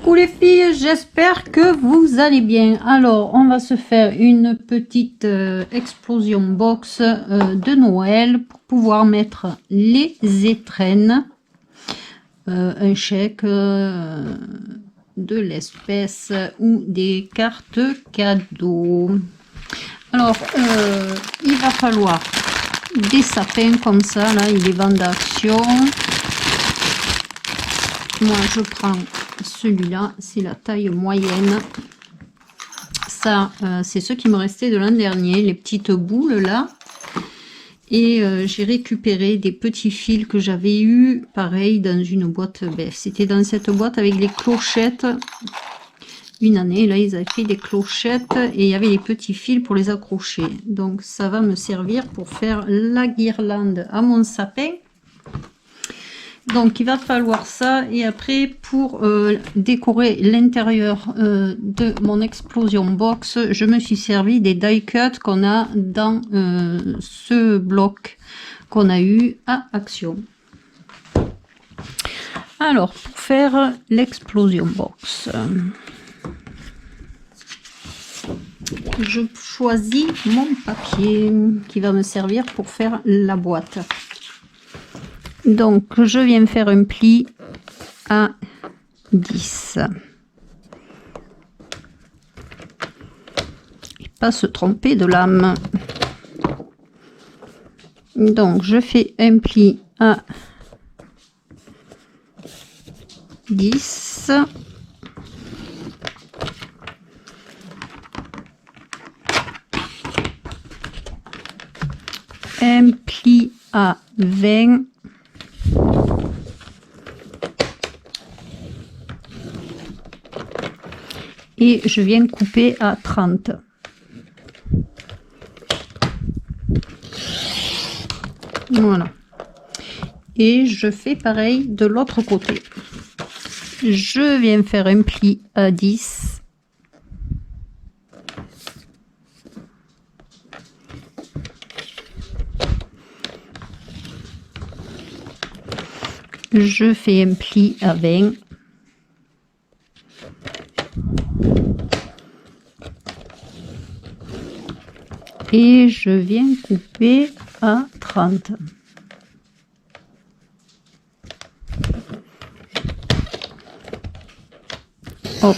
Coucou les filles, j'espère que vous allez bien. Alors, on va se faire une petite explosion box de Noël pour pouvoir mettre les étrennes, un chèque, de l'espèce ou des cartes cadeaux. Alors, il va falloir des sapins comme ça, là, il est vente d'action. Moi, je prends celui-là, c'est la taille moyenne. Ça, c'est ce qui me restait de l'an dernier, les petites boules là. Et j'ai récupéré des petits fils que j'avais eu, pareil, dans une boîte. Ben, c'était dans cette boîte avec les clochettes. Une année, là, ils avaient fait des clochettes et il y avait les petits fils pour les accrocher. Donc, ça va me servir pour faire la guirlande à mon sapin. Donc il va falloir ça, et après pour décorer l'intérieur de mon explosion box, je me suis servi des die cuts qu'on a dans ce bloc qu'on a eu à Action. Alors pour faire l'explosion box, je choisis mon papier qui va me servir pour faire la boîte. Donc, je viens faire un pli à 10. Et pas se tromper de lame. Donc, je fais un pli à 10. Un pli à 20. Et je viens couper à 30. Voilà. Et je fais pareil de l'autre côté. Je viens faire un pli à 10. Je fais un pli à 20. Et je viens couper à 30. Hop.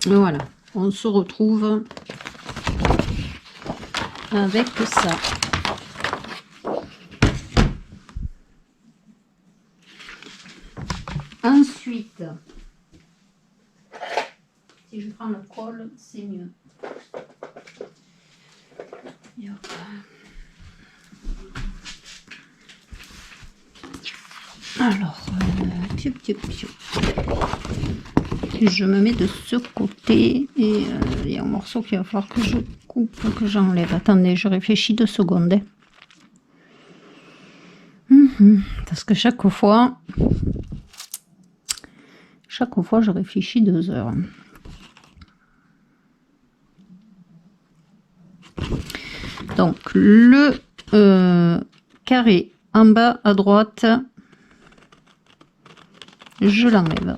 Voilà, on se retrouve avec ça. Ensuite, si je prends le col, c'est mieux. Alors, je me mets de ce côté et il y a un morceau qu'il va falloir que je coupe, que j'enlève. Attendez, je réfléchis 2 secondes. Parce que chaque fois, je réfléchis 2 heures. Donc, le carré en bas à droite, je l'enlève.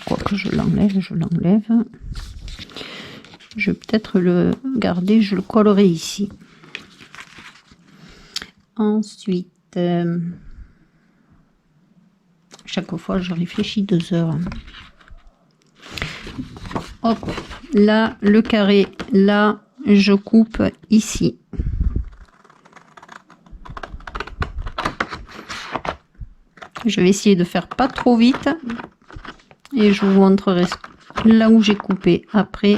Quoique je l'enlève. Je vais peut-être le garder, je le collerai ici. Ensuite, chaque fois je réfléchis 2 heures. Hop, là le carré, là je coupe ici. Je vais essayer de faire pas trop vite et je vous montrerai là où j'ai coupé après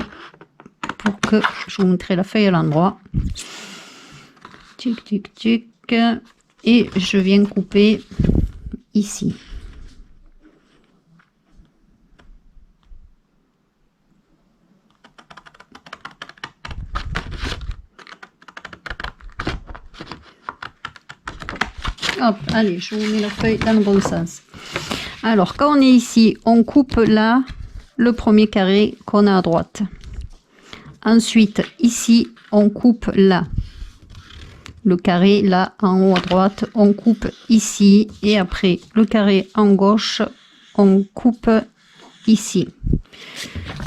pour que je vous montrerai la feuille à l'endroit. Tic tic tic, et je viens couper ici. Hop, allez, je vous mets la feuille dans le bon sens. Alors, quand on est ici, on coupe là le premier carré qu'on a à droite. Ensuite, ici, on coupe là. le carré là en haut à droite, on coupe ici et après le carré en gauche, on coupe ici.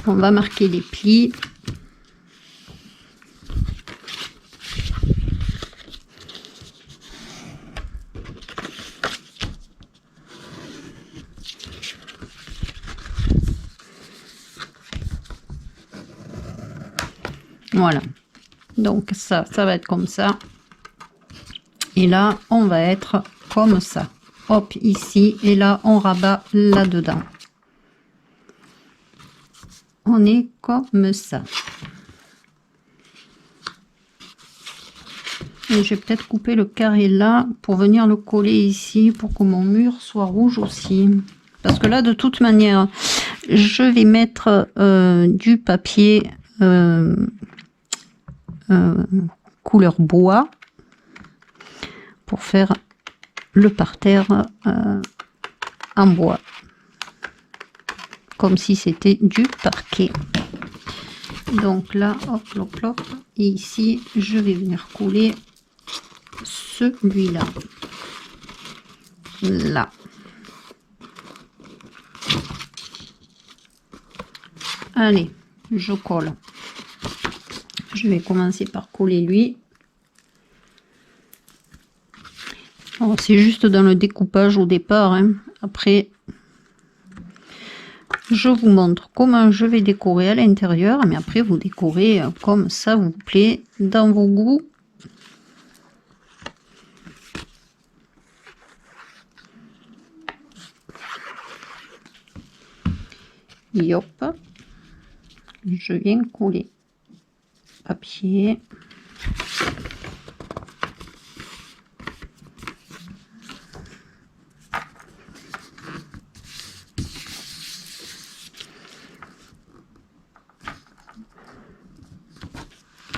On va marquer les plis. Voilà, donc ça va être comme ça. Et là, on va être comme ça. Hop, ici. Et là, on rabat là-dedans. On est comme ça. Et je vais peut-être couper le carré là pour venir le coller ici pour que mon mur soit rouge aussi. Parce que là, de toute manière, je vais mettre du papier couleur bois pour faire le parterre en bois, comme si c'était du parquet. Donc là, hop, hop, hop, et ici, je vais venir coller celui-là. Là. Allez, je colle. Je vais commencer par coller lui. C'est juste dans le découpage au départ, hein. Après, je vous montre comment je vais décorer à l'intérieur, mais après vous décorez comme ça vous plaît, dans vos goûts. Yop, je viens coller papier.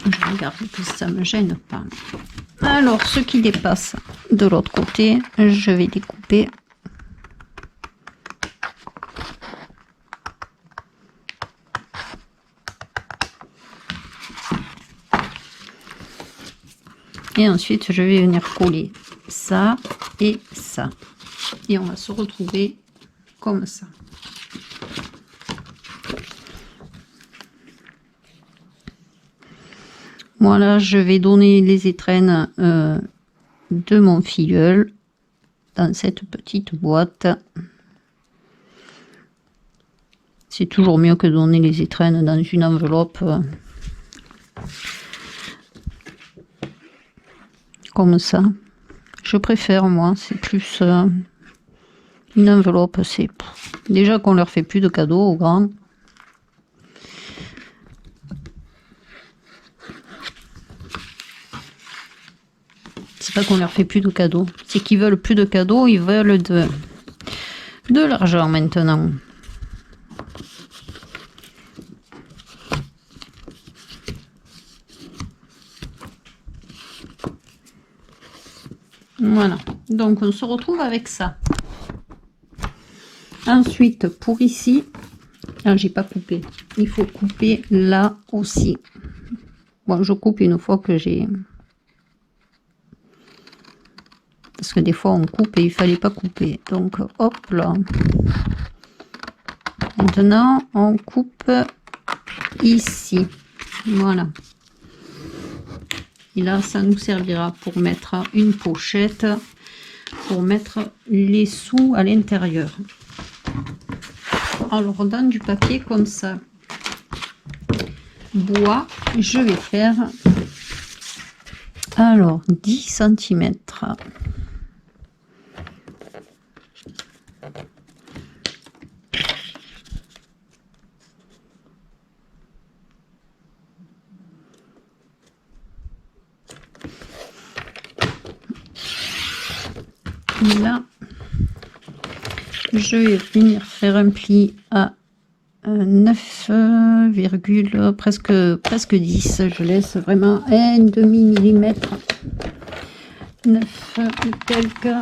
Je regarde que ça me gêne pas. Alors, ce qui dépasse de l'autre côté, je vais découper. Et ensuite, je vais venir coller ça et ça. Et on va se retrouver comme ça. Voilà, je vais donner les étrennes de mon filleul dans cette petite boîte. C'est toujours mieux que de donner les étrennes dans une enveloppe. Comme ça. Je préfère, moi, c'est plus une enveloppe. C'est déjà qu'on leur fait plus de cadeaux aux grands. C'est pas qu'on leur fait plus de cadeaux, c'est qu'ils veulent plus de cadeaux, ils veulent de l'argent maintenant. Voilà, donc on se retrouve avec ça. Ensuite, pour ici, j'ai pas coupé, il faut couper là aussi. Bon, je coupe une fois que j'ai... Parce que des fois on coupe et il fallait pas couper. Donc hop là. Maintenant on coupe ici. Voilà. Et là ça nous servira pour mettre une pochette, pour mettre les sous à l'intérieur. Alors dans du papier comme ça, bois, je vais faire alors 10 cm. Là, je vais venir faire un pli à 9, presque 10. Je laisse vraiment un demi millimètre. 9 et quelques.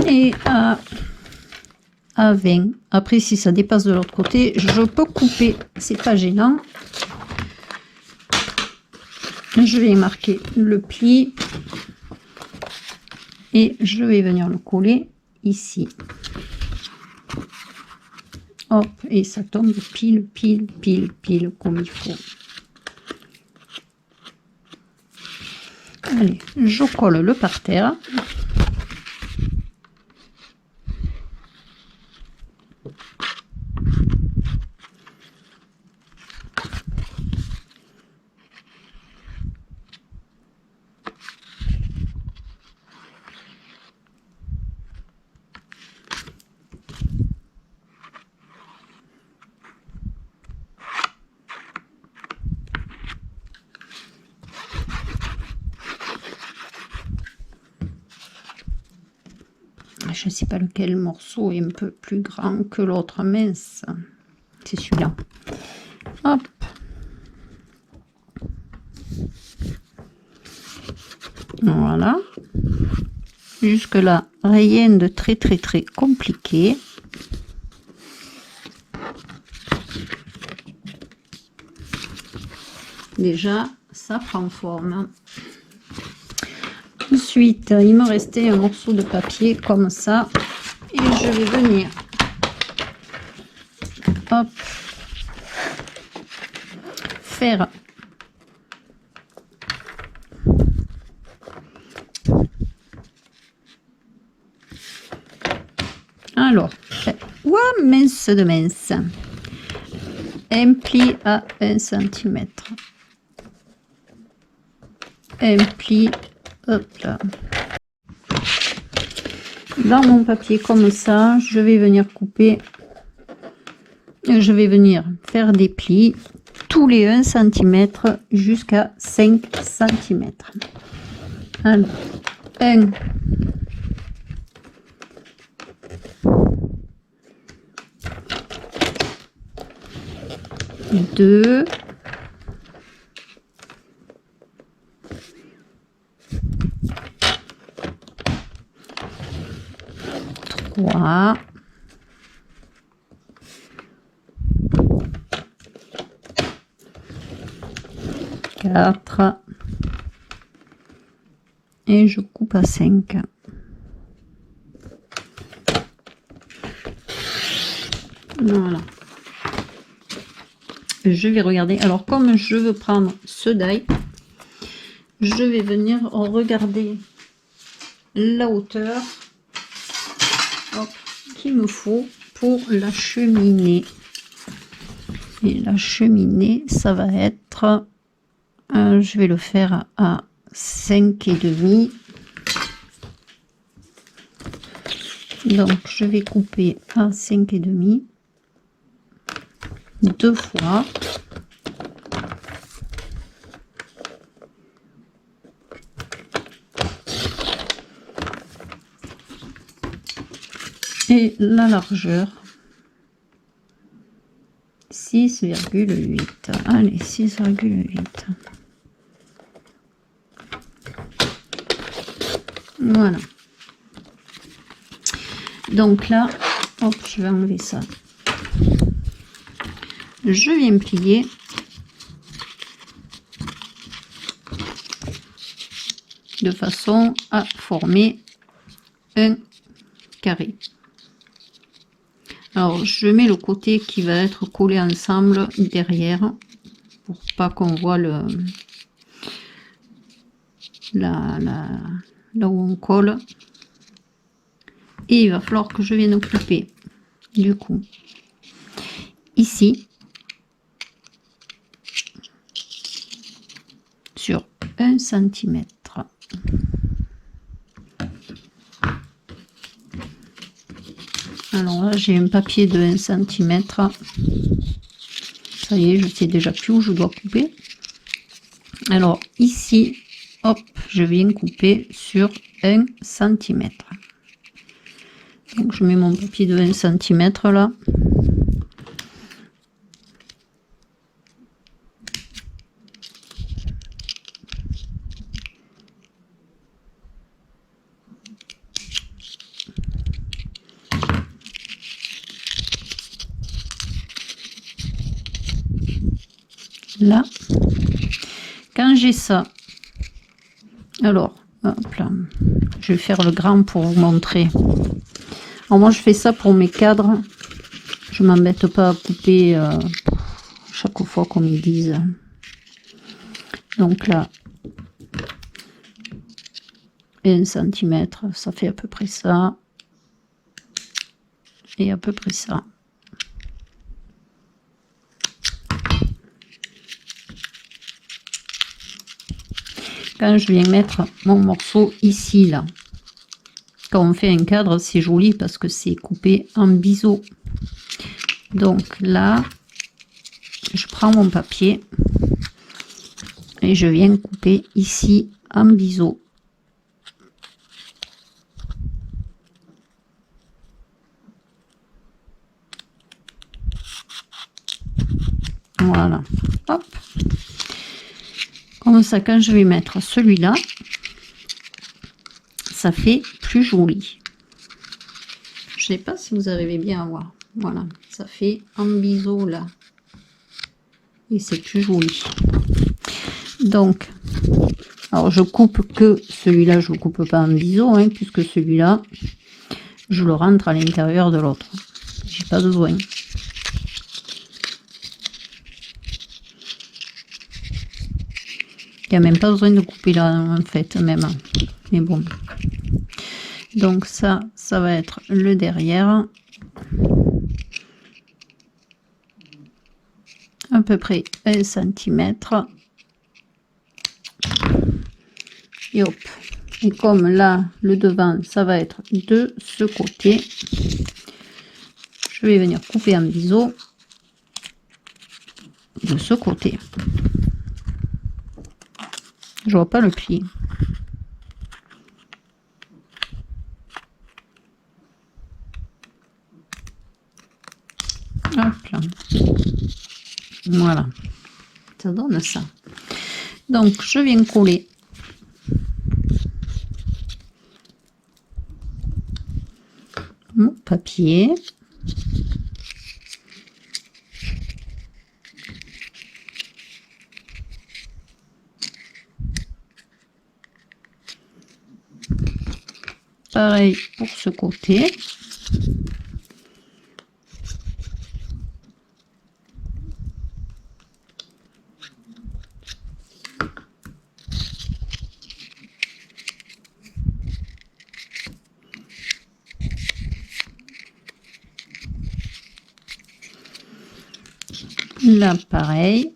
Et à 20. Après, si ça dépasse de l'autre côté, je peux couper. C'est pas gênant. je vais marquer le pli et je vais venir le coller ici. Hop, et ça tombe pile comme il faut. Allez, je colle le parterre. Je ne sais pas lequel morceau est un peu plus grand que l'autre, mince. C'est celui-là. Hop. Voilà. Jusque là, rien de très compliqué. Déjà, ça prend forme. Ensuite, il me restait un morceau de papier comme ça. Et je vais venir, hop, faire alors, ouah, mince de mince, un pli à 1 cm, un pli, hop là, dans mon papier comme ça. Je vais venir couper, je vais venir faire des plis tous les 1 cm jusqu'à 5 cm. Alors, 1, 2, 3, 4 et je coupe à 5. Voilà. Je vais regarder. Alors, comme je veux prendre ce die, je vais venir regarder la hauteur qu'il me faut pour la cheminée. Et la cheminée, ça va être, je vais le faire à 5,5. Donc, je vais couper à 5,5 2 fois. Et la largeur 6,8. Allez, 6,8. Voilà. Donc là, hop, je vais enlever ça. Je viens plier. De façon à former un carré. Alors, je mets le côté qui va être collé ensemble derrière pour pas qu'on voit le là où on colle. Et il va falloir que je vienne couper du coup ici sur 1 cm. Alors là, j'ai un papier de 1 cm. Ça y est, je sais déjà plus où je dois couper. Alors ici, hop, je viens couper sur 1 cm. Donc je mets mon papier de 1 cm là. Là, quand quand j'ai ça, alors, hop là, je vais faire le grand pour vous montrer. Alors moi, je fais ça pour mes cadres. Je m'embête pas à couper chaque fois qu'on me dise. Donc là, 1 cm, ça fait à peu près ça. Et à peu près ça. Quand je viens mettre mon morceau ici, là, quand on fait un cadre, c'est joli parce que c'est coupé en biseau. Donc là, je prends mon papier et je viens couper ici en biseau. Voilà, hop. Comme ça, quand je vais mettre celui-là, ça fait plus joli. Je sais pas si vous arrivez bien à voir. Voilà, ça fait en biseau là. Et c'est plus joli. Donc, alors je coupe que celui-là, je ne coupe pas en biseau, hein, puisque celui-là, je le rentre à l'intérieur de l'autre. J'ai pas besoin. Il n'y a même pas besoin de couper là, en fait, même. Mais bon. Donc ça, ça va être le derrière. À peu près 1 cm. Et hop. Et comme là, le devant, ça va être de ce côté, je vais venir couper en biseau de ce côté. Je vois pas le pli. Hop là. Voilà. Ça donne ça. Donc, je viens coller mon papier. Pareil pour ce côté. Là, pareil.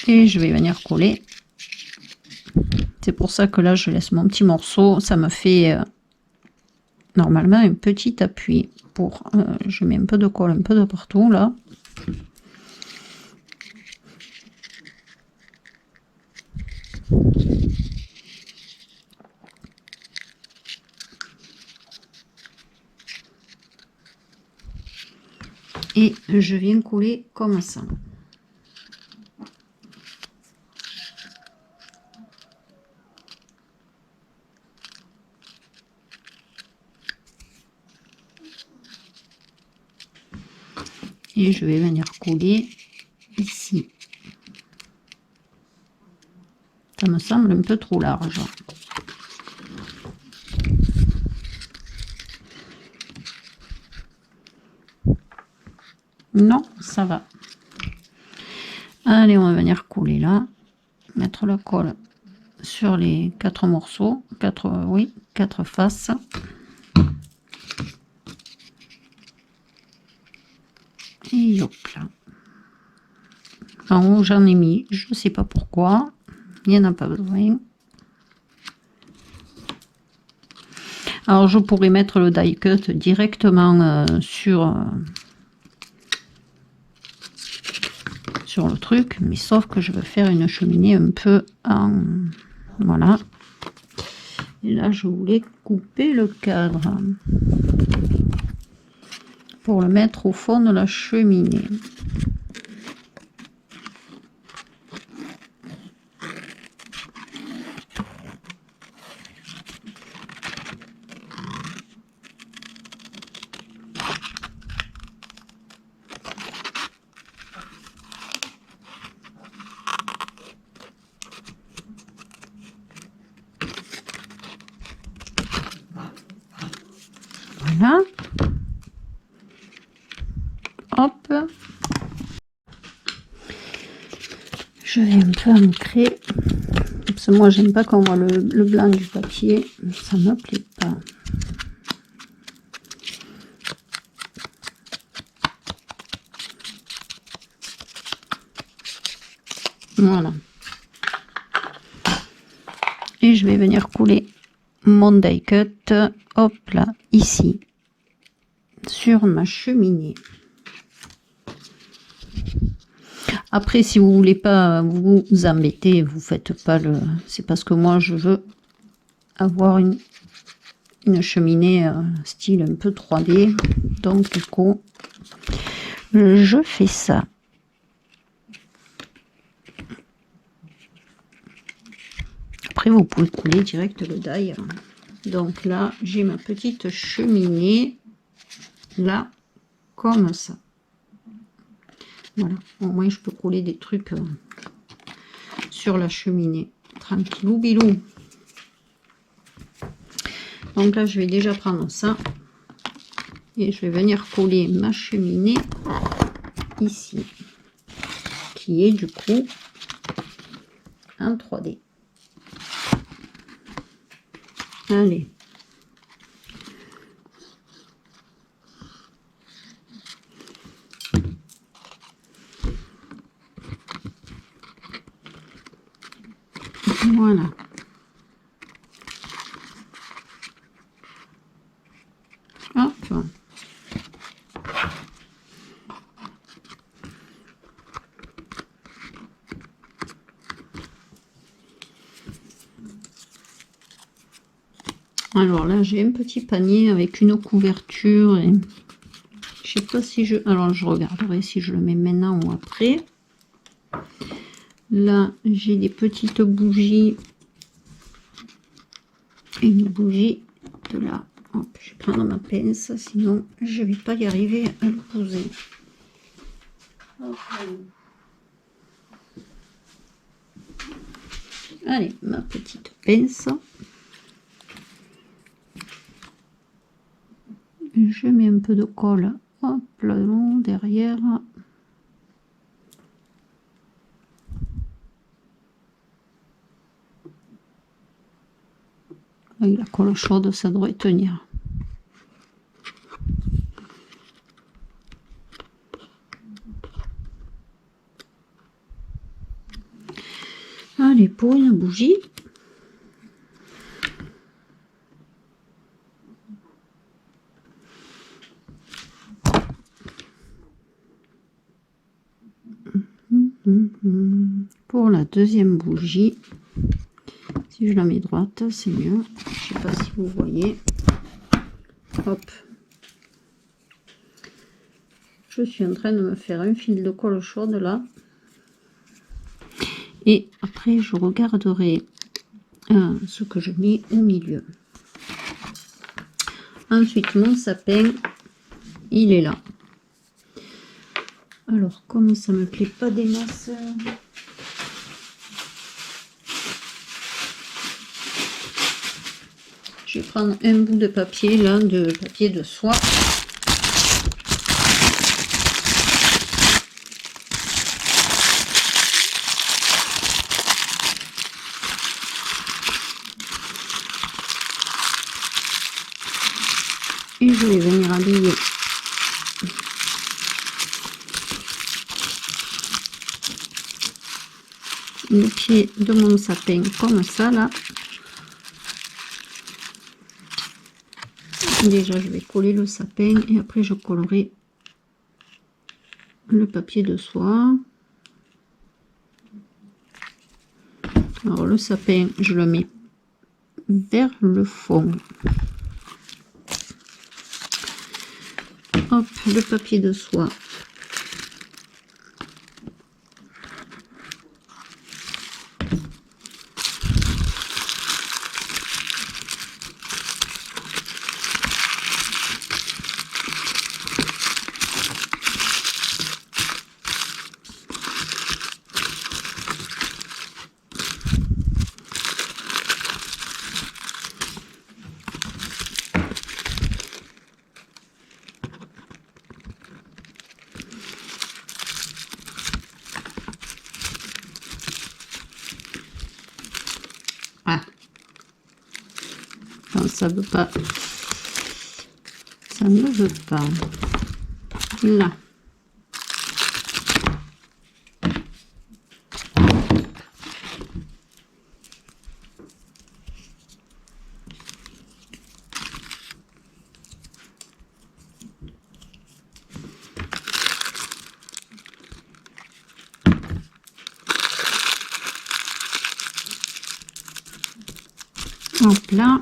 Et je vais venir coller. C'est pour ça que là, je laisse mon petit morceau. Ça me fait normalement un petit appui. Pour, je mets un peu de colle un peu de partout là. Et je viens coller comme ça. Et je vais venir coller ici. Ça me semble un peu trop large. Non, ça va. Allez, on va venir coller là. Mettre la colle sur les 4 morceaux. 4 faces. Et hop là. En haut, j'en ai mis. Je ne sais pas pourquoi. Il n'y en a pas besoin. Alors, je pourrais mettre le die cut directement sur le truc, mais sauf que je veux faire une cheminée un peu en... Voilà. Et là, je voulais couper le cadre pour le mettre au fond de la cheminée. Voilà. Hop. Je vais un peu ancrer. Parce que moi, j'aime pas qu'on voit le blanc du papier. Ça me plaît pas. Voilà. Et je vais venir couler mon die cut, hop là, ici, sur ma cheminée. Après, si vous voulez pas vous embêter, vous faites pas le... C'est parce que moi, je veux avoir une cheminée style un peu 3D. Donc, du coup, je fais ça. Après, vous pouvez couler direct le die. Donc là, j'ai ma petite cheminée, là, comme ça. Voilà, au moins je peux couler des trucs sur la cheminée. Tranquillou bilou. Donc là, je vais déjà prendre ça. Et je vais venir coller ma cheminée ici. Qui est du coup en 3D. Allez. Voilà. Hop. Alors là, j'ai un petit panier avec une couverture et je sais pas si je... Alors, je regarderai si je le mets maintenant ou après. Là, j'ai des petites bougies. Et une bougie de là. Hop, je vais prendre ma pince, sinon je vais pas y arriver à le poser. Hop. Allez, ma petite pince. Je mets un peu de colle, hop, là, derrière. Avec la colle chaude, ça devrait tenir. Allez, pour une bougie. Pour la deuxième bougie, si je la mets droite, c'est mieux. Je sais pas si vous voyez. Hop. Je suis en train de me faire un fil de colle chaude là. Et après, je regarderai ce que je mets au milieu. Ensuite, mon sapin, il est là. Alors, comme ça me plaît pas des masses, je vais prendre un bout de papier là, de papier de soie. Et je vais venir habiller le pied de mon sapin comme ça là. Déjà je vais coller le sapin et après je collerai le papier de soie. Alors le sapin je le mets vers le fond. Hop, le papier de soie. ça veut pas. Ça ne veut pas. Là. Hop là.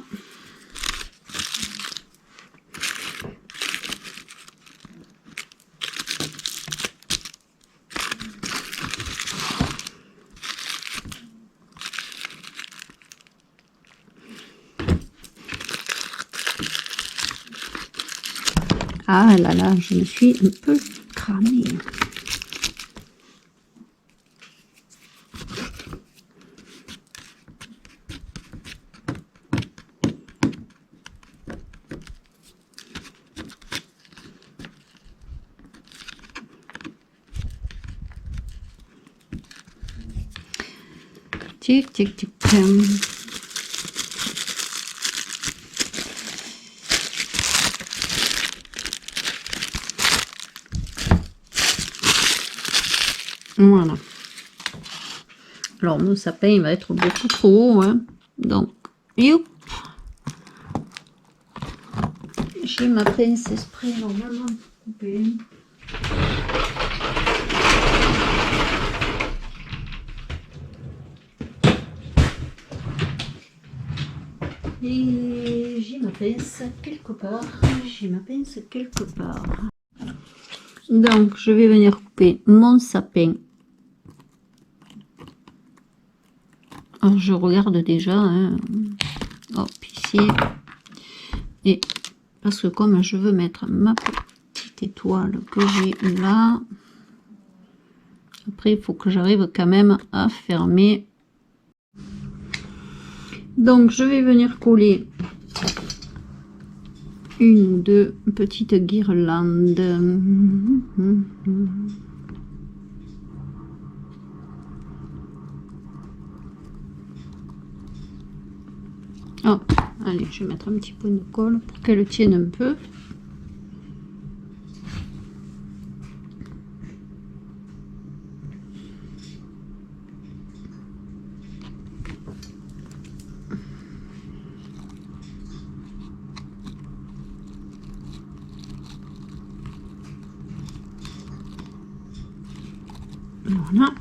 Ah là là, je me suis un peu cramée. Tic, tic, tic. Voilà. Alors, mon sapin, il va être beaucoup trop haut. Hein. Donc, youp. J'ai ma pince spray normalement coupée. Et j'ai ma pince quelque part. J'ai ma pince quelque part. Donc, je vais venir couper mon sapin. Alors, je regarde déjà. Hein. Hop, ici. Et parce que comme je veux mettre ma petite étoile que j'ai là, après, il faut que j'arrive quand même à fermer. Donc, je vais venir coller une ou deux petites guirlandes. Oh, allez, je vais mettre un petit peu de colle pour qu'elle tienne un peu. Voilà.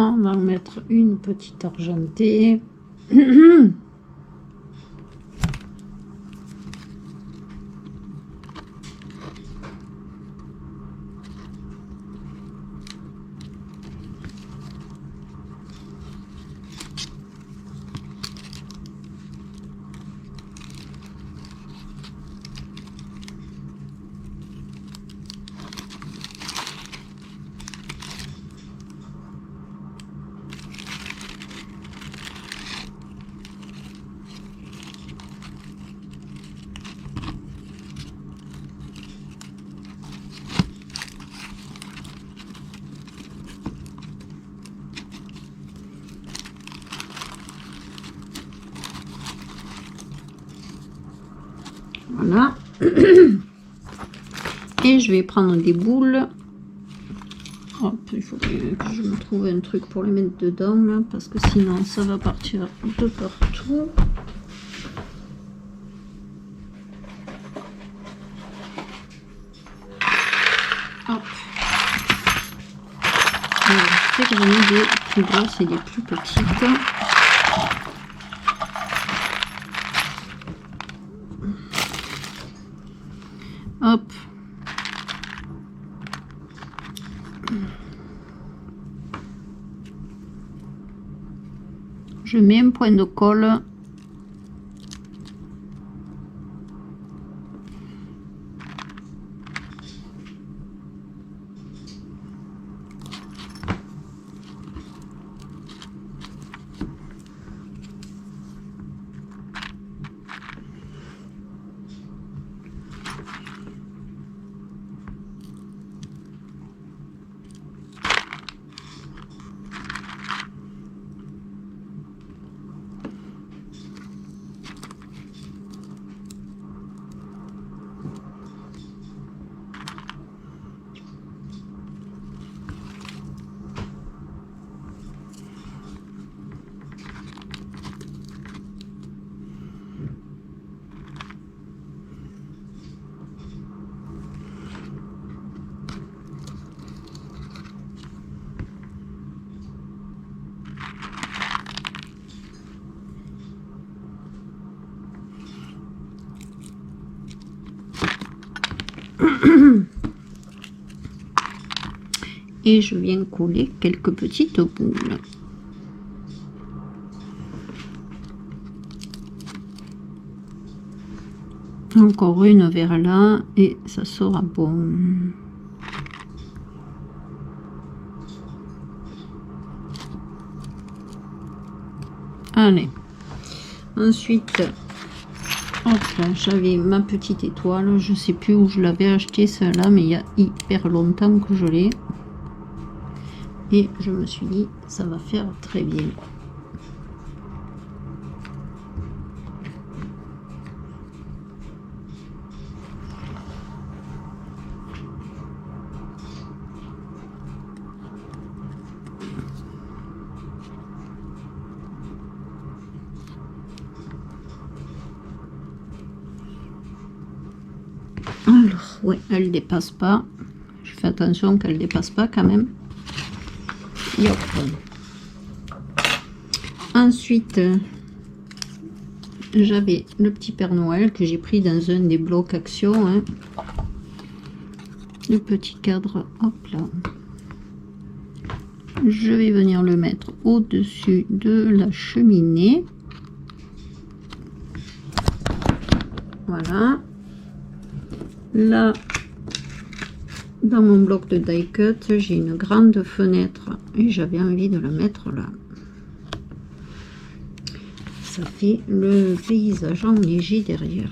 On va mettre une petite argentée. Voilà. Et je vais prendre des boules. Hop, il faut que je me trouve un truc pour les mettre dedans, là, parce que sinon ça va partir de partout. Hop. Alors, je sais que j'en ai des plus grosses et des plus petites. Hop. Je mets un point de colle. Et je viens coller quelques petites boules. Encore une vers là et ça sera bon. Allez, ensuite, hop là, j'avais ma petite étoile, je sais plus où je l'avais acheté celle-là, mais il y a hyper longtemps que je l'ai. Et je me suis dit, ça va faire très bien. Alors, ouais, elle dépasse pas. Je fais attention qu'elle dépasse pas quand même. Yop. Ensuite, j'avais le petit Père Noël que j'ai pris dans un des blocs Action. Hein. Le petit cadre, hop là. Je vais venir le mettre au-dessus de la cheminée. Voilà. Là, dans mon bloc de die cut, j'ai une grande fenêtre et j'avais envie de la mettre là. Ça fait le paysage enneigé derrière.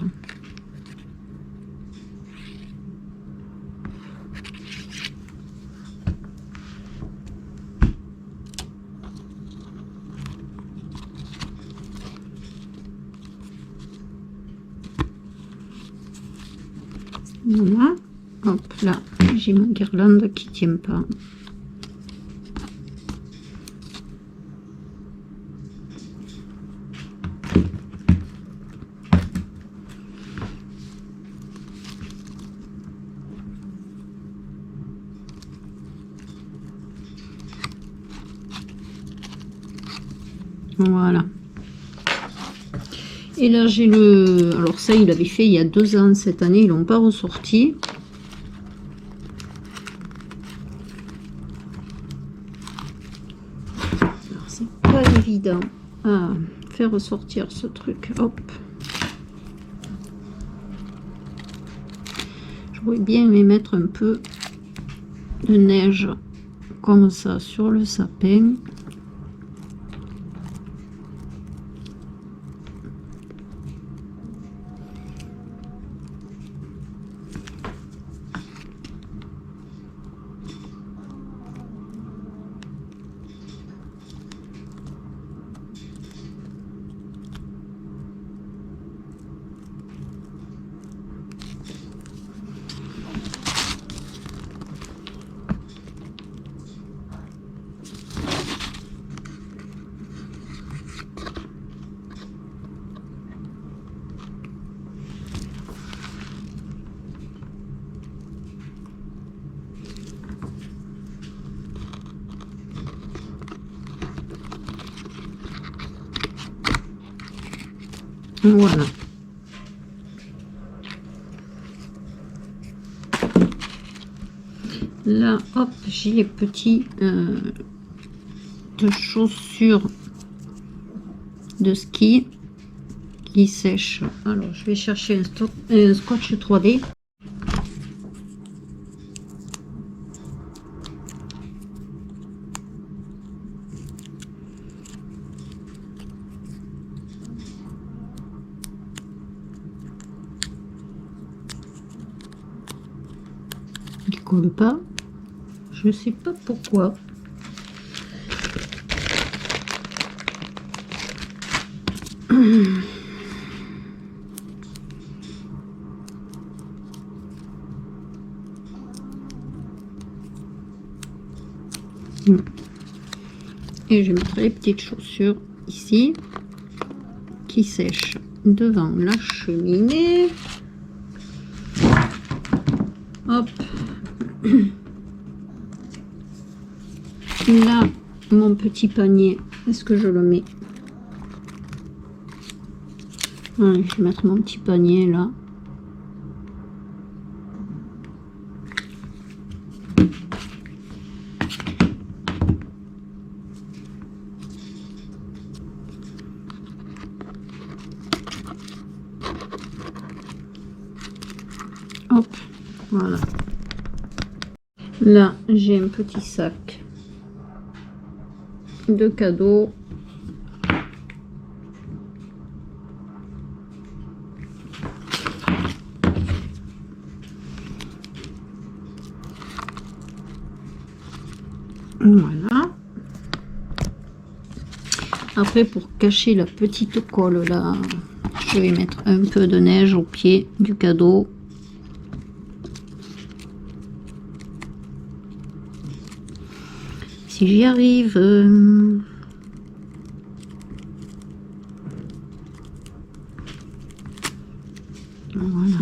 Voilà, hop là, j'ai ma guirlande qui tient pas. Voilà. Et là j'ai le... Alors ça il avait fait il y a 2 ans, cette année ils l'ont pas ressorti. Alors c'est pas évident à faire ressortir ce truc. Hop. Je voudrais bien aimé mettre un peu de neige comme ça sur le sapin. Voilà. Là, hop, j'ai les petits de chaussures de ski qui sèchent. Alors, je vais chercher un scotch 3D. Il colle pas. Je sais pas pourquoi. Et je mettrai les petites chaussures ici qui sèchent devant la cheminée. Hop. Là, mon petit panier, est-ce que je le mets? Allez, je vais mettre mon petit panier là. Hop, voilà. Là, j'ai un petit sac de cadeaux. Voilà. Après, pour cacher la petite colle là, je vais mettre un peu de neige au pied du cadeau. Si j'y arrive. Voilà.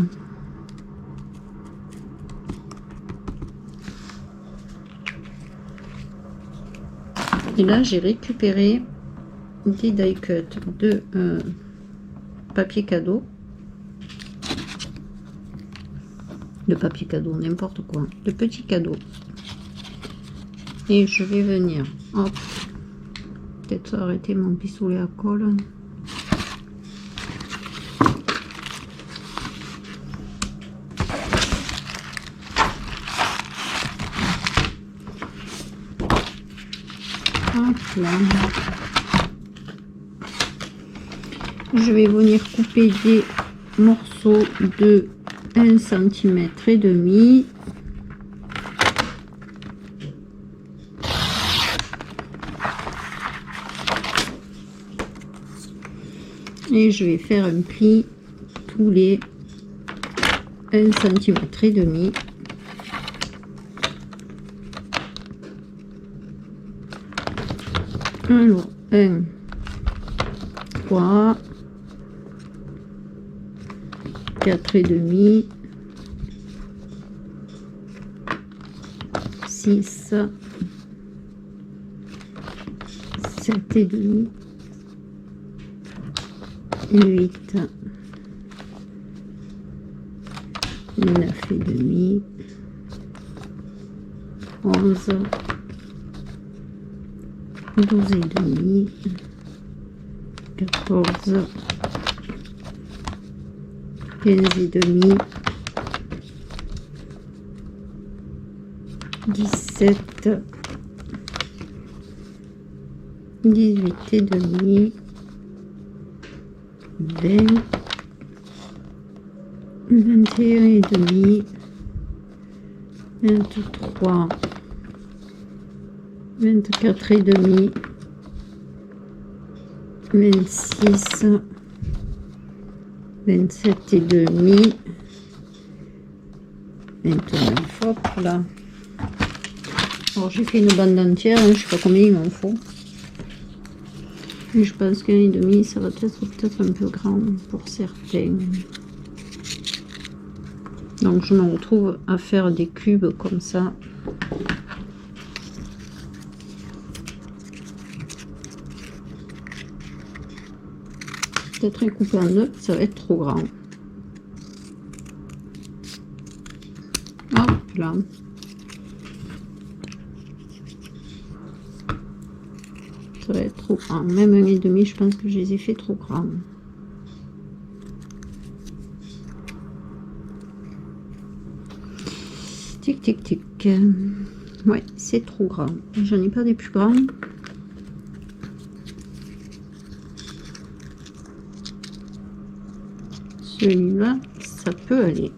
Et là, j'ai récupéré des die cuts de papier cadeau. De papier cadeau, n'importe quoi. De petits cadeaux. Et je vais venir, hop, peut-être arrêter mon pistolet à colle. Hop là. Je vais venir couper des morceaux de 1 cm et demi. Et je vais faire un pli tous les 1 cm et demi. Alors, 1, 3, 4 et demi, 6, 7 et demi, 8, 9 et demi, 11, 12 et demi, 14, 15 et demi, 17, 18 et demi, 20, 21 et demi, 23, 24 et demi, 26, 27 et demi, 29, hop là. Alors j'ai fait une bande entière, hein, je sais pas combien il m'en faut. Et je pense qu'un et demi, ça va peut-être un peu grand pour certains. Donc je me retrouve à faire des cubes comme ça. Peut-être un coupé en deux, ça va être trop grand. Hop là. Ça va être trop grand. Même 1,5, je pense que je les ai fait trop grands. Tic, tic, tic. Ouais, c'est trop grand. J'en ai pas des plus grands. Celui-là, ça peut aller.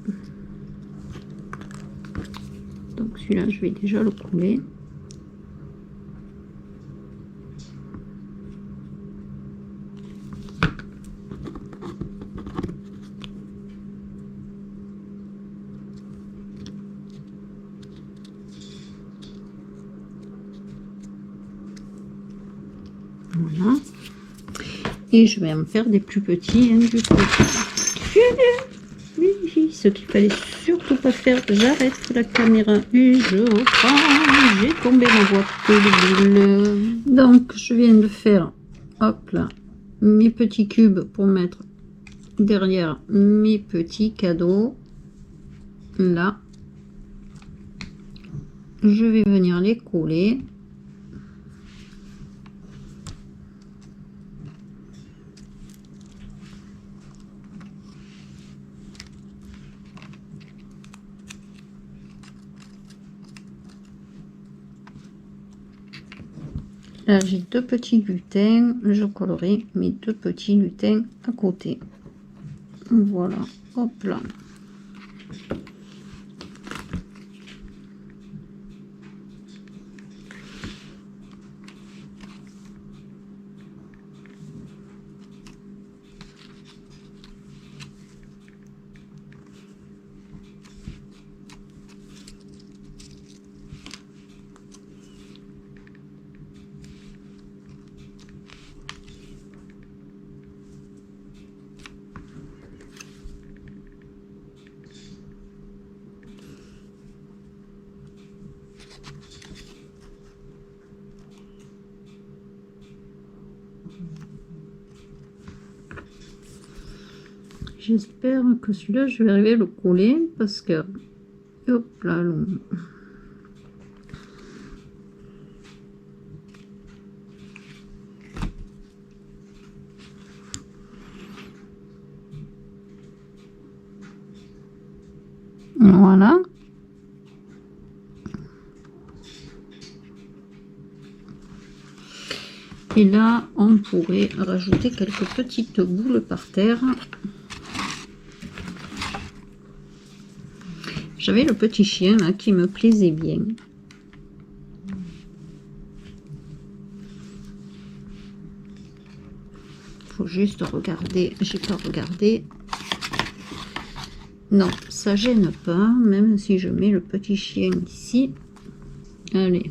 Donc celui-là, je vais déjà le couler. Voilà. Et je vais en faire des plus petits. Hein, du coup. Oui, ce qu'il fallait surtout pas faire. J'arrête la caméra et je reprends. J'ai tombé ma boîte de boule. Donc, je viens de faire, hop là, mes petits cubes pour mettre derrière mes petits cadeaux. Là, je vais venir les coller. Là, j'ai deux petits lutins. Je collerai mes deux petits lutins à côté. Voilà, hop là. J'espère que celui-là, je vais arriver à le coller parce que, hop là, voilà. Et là, on pourrait rajouter quelques petites boules par terre. J'avais le petit chien là qui me plaisait bien. Faut juste regarder. J'ai pas regardé. Non, ça gêne pas, même si je mets le petit chien ici. Allez,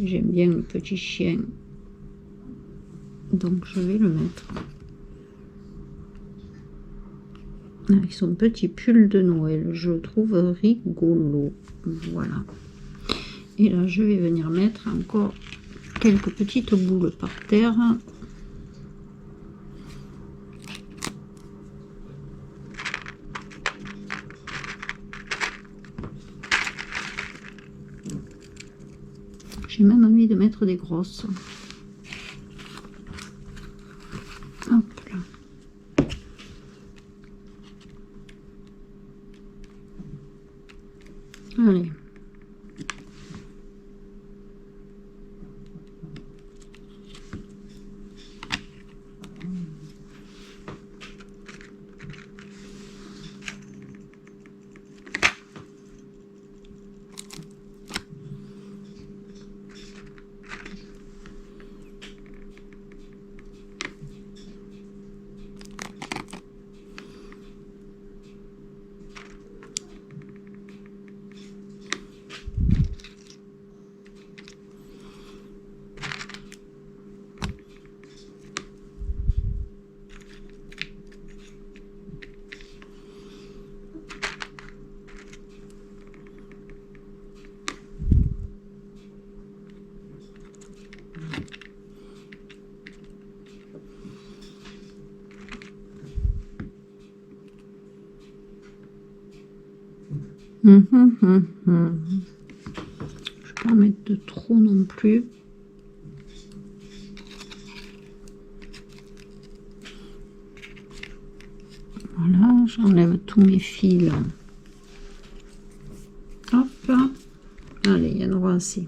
j'aime bien le petit chien. Donc je vais le mettre. Avec son petit pull de Noël, je le trouve rigolo. Voilà. Et là, je vais venir mettre encore quelques petites boules par terre. J'ai même envie de mettre des grosses. Hop là. Allez. Je ne vais pas en mettre de trop non plus. Voilà, j'enlève tous mes fils. Hop. Allez, il y en aura assez.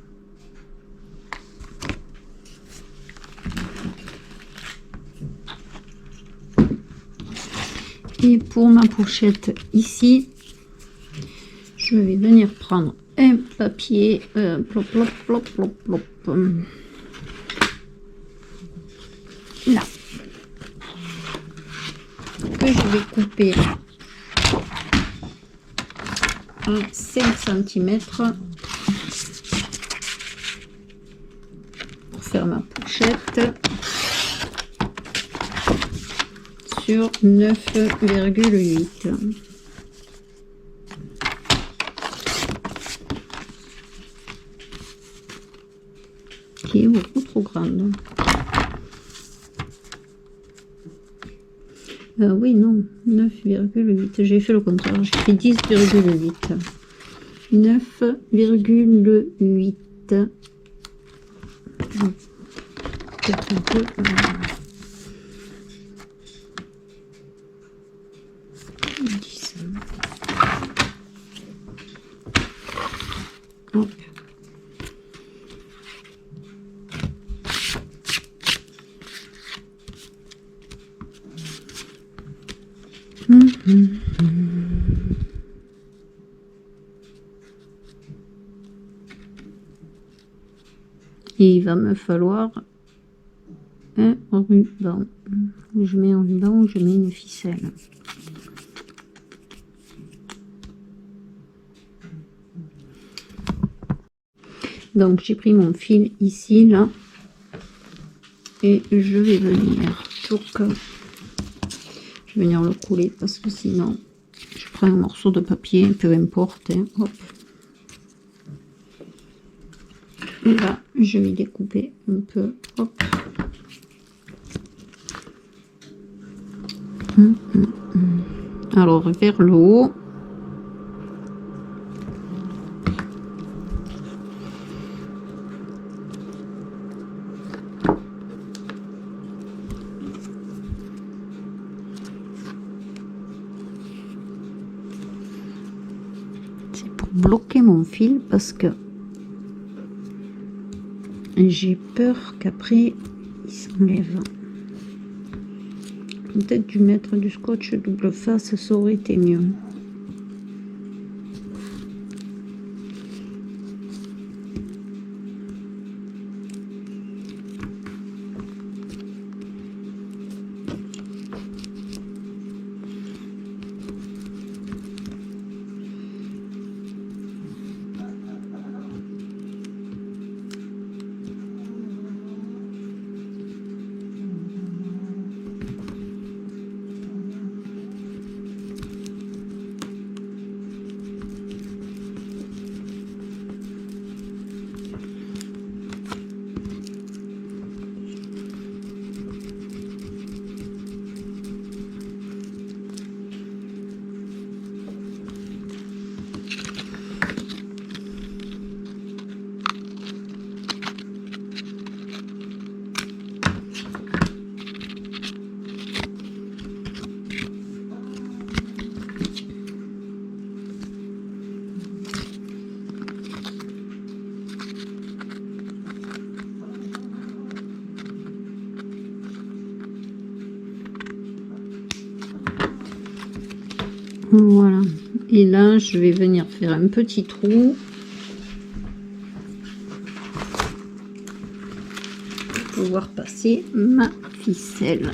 Et pour ma pochette ici, je vais venir prendre un papier, plop, plop, plop, plop, plop, là, que je vais couper à 5 cm pour faire ma pochette sur 9,8. Qui est beaucoup trop grande. Oui, non, 9,8. J'ai fait le contraire, j'ai fait 10,8. 9,8. Peut-être un peu. Hop. Et il va me falloir un ruban. Je mets un ruban ou je mets une ficelle. Donc j'ai pris mon fil ici, là, et je vais venir, je vais venir le couler parce que sinon je prends un morceau de papier, peu importe, hein, hop. Et là je vais découper un peu, hop. Alors vers le haut. C'est pour bloquer mon fil parce que j'ai peur qu'après il s'enlève. Peut-être dû mettre du scotch double face, ça aurait été mieux. Voilà, et là je vais venir faire un petit trou pour pouvoir passer ma ficelle.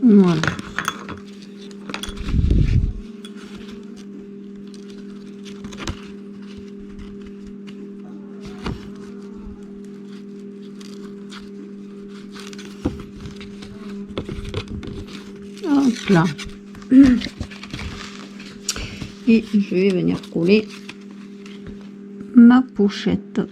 Voilà. Hop là. Et je vais venir coller ma pochette.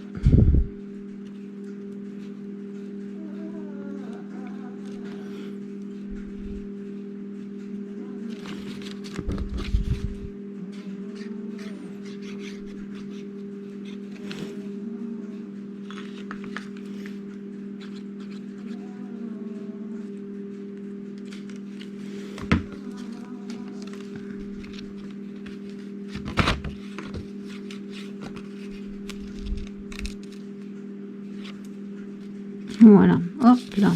Voilà, hop là.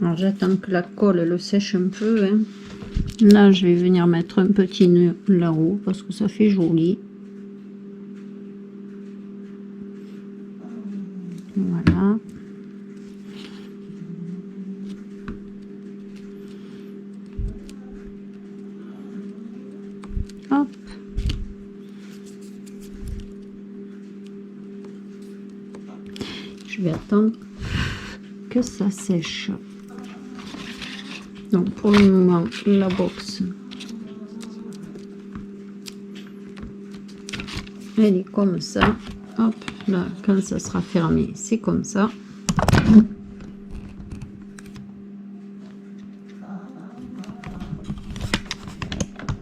Alors j'attends que la colle le sèche un peu, hein. Là je vais venir mettre un petit nœud là-haut parce que ça fait joli. Voilà. Hop. Je vais attendre que ça sèche. Donc pour le moment la box elle est comme ça. Hop là, quand ça sera fermé c'est comme ça.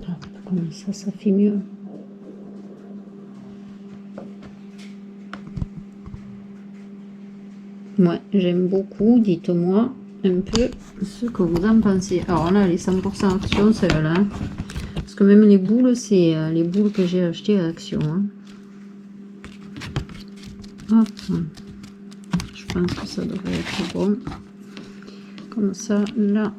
Hop, comme ça fait mieux. Ouais, j'aime beaucoup, dites-moi un peu ce que vous en pensez. Alors là, les 100% Action, celle-là, hein. Parce que même les boules, c'est les boules que j'ai achetées à Action. Hein. Hop. Je pense que ça devrait être bon. Comme ça, là,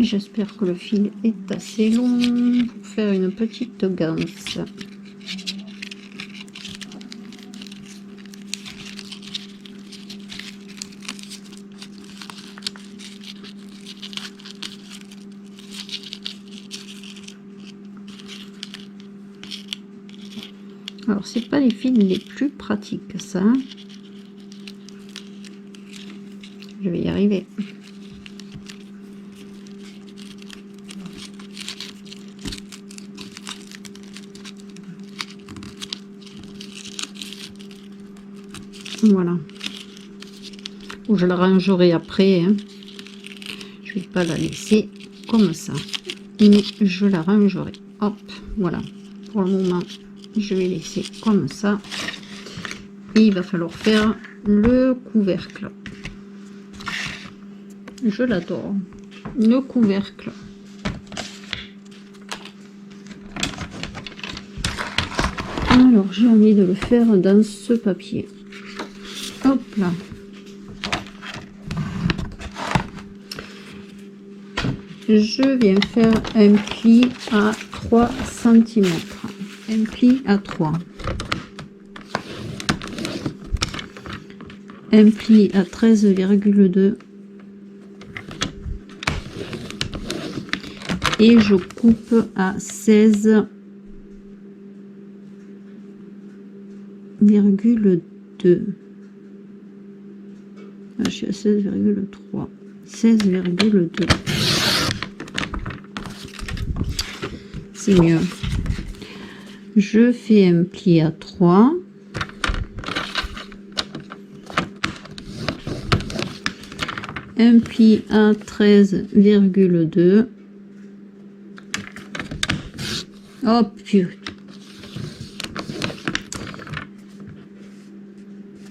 j'espère que le fil est assez long pour faire une petite ganse. Alors c'est pas les fils les plus pratiques ça. Je vais y arriver. Voilà. Ou je la rangerai après. Hein. Je vais pas la laisser comme ça. Mais je la rangerai. Hop, voilà. Pour le moment, je vais laisser comme ça. Et il va falloir faire le couvercle. Je l'adore. Le couvercle. Alors, j'ai envie de le faire dans ce papier. Hop là. Je viens faire un pli à 3 cm. Un pli à 3. Un pli à 13,2. Et je coupe à 16,2. 16,2. Je suis à 16,3. 16,2. C'est mieux. Je fais un pli à 3. Un pli à 13,2. Oh putain.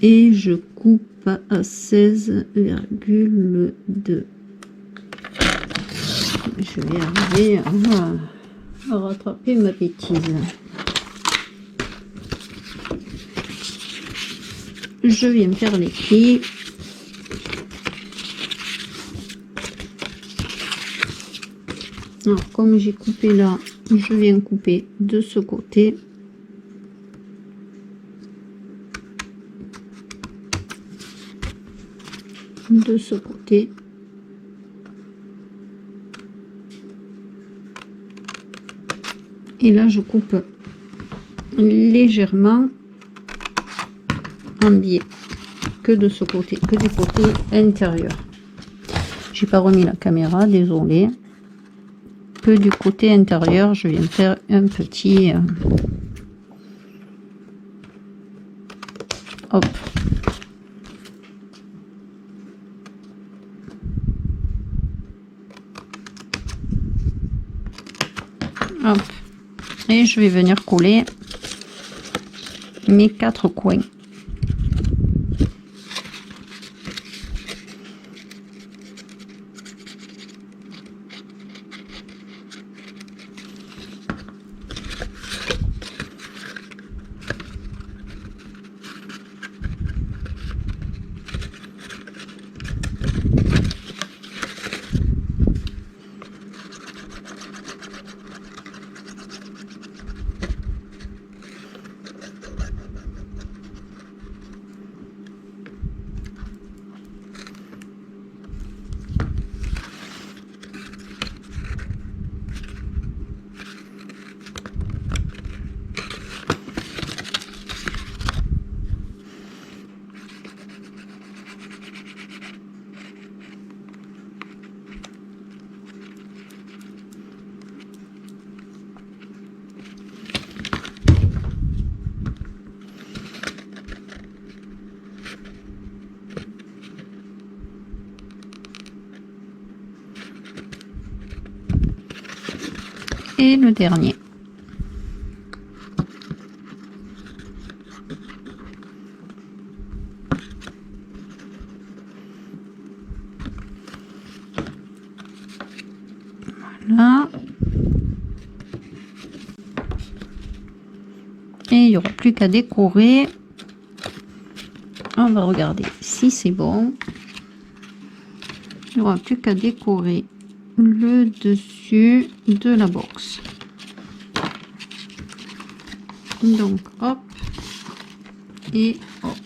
Et je coupe à 16,2. Je vais arriver à rattraper ma bêtise. Je viens faire les plis. Alors, comme j'ai coupé là, je viens couper de ce côté. De ce côté. Et là, je coupe légèrement en biais que de ce côté, que du côté intérieur. J'ai pas remis la caméra, désolé. Que du côté intérieur, je viens faire un petit hop. Hop. Et je vais venir coller mes 4 coins. Et le dernier. Voilà. Et il n'y aura plus qu'à décorer. On va regarder si c'est bon. Il n'y aura plus qu'à décorer le dessus de la box. Donc hop et hop.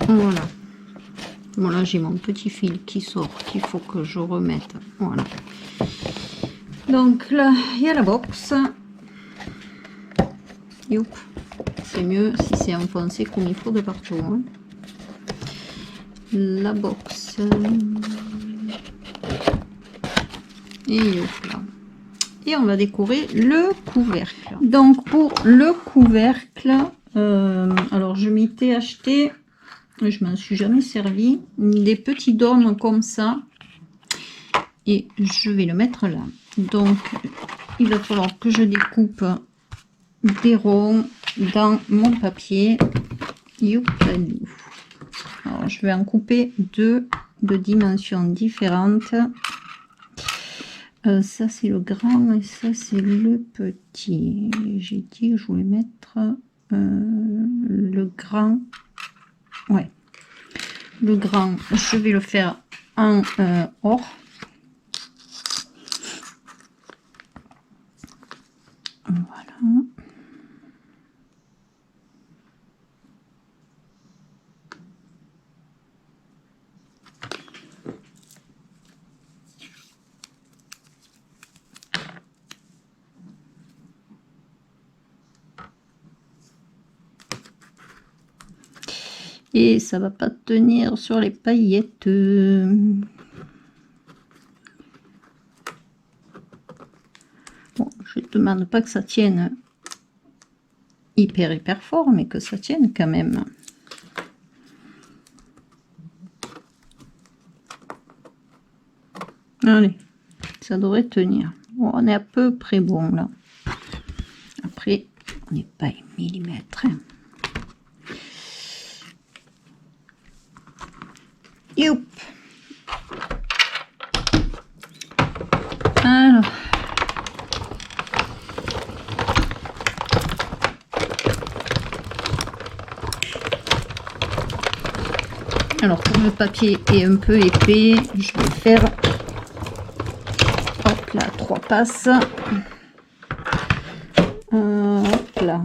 Voilà. Voilà, j'ai mon petit fil qui sort, qu'il faut que je remette. Voilà. Donc là, il y a la box. Youp. C'est mieux si c'est enfoncé comme il faut de partout. Hein. La box. Et youp là. Et on va décorer le couvercle. Donc pour le couvercle, alors je m'étais acheté, je m'en suis jamais servi, des petits dômes comme ça. Et je vais le mettre là. Donc il va falloir que je découpe des ronds dans mon papier. Youpalou. Alors je vais en couper deux de dimensions différentes. Ça c'est le grand et ça c'est le petit. J'ai dit que je voulais mettre le grand. Ouais, le grand, je vais le faire en or. Voilà. Et ça va pas tenir sur les paillettes. Bon, je ne demande pas que ça tienne hyper fort, mais que ça tienne quand même. Allez, ça devrait tenir. Bon, on est à peu près bon là. Après, on n'est pas à millimètre. Hein. Youp. Alors comme le papier est un peu épais, je vais faire hop là 3 passes. Hop là.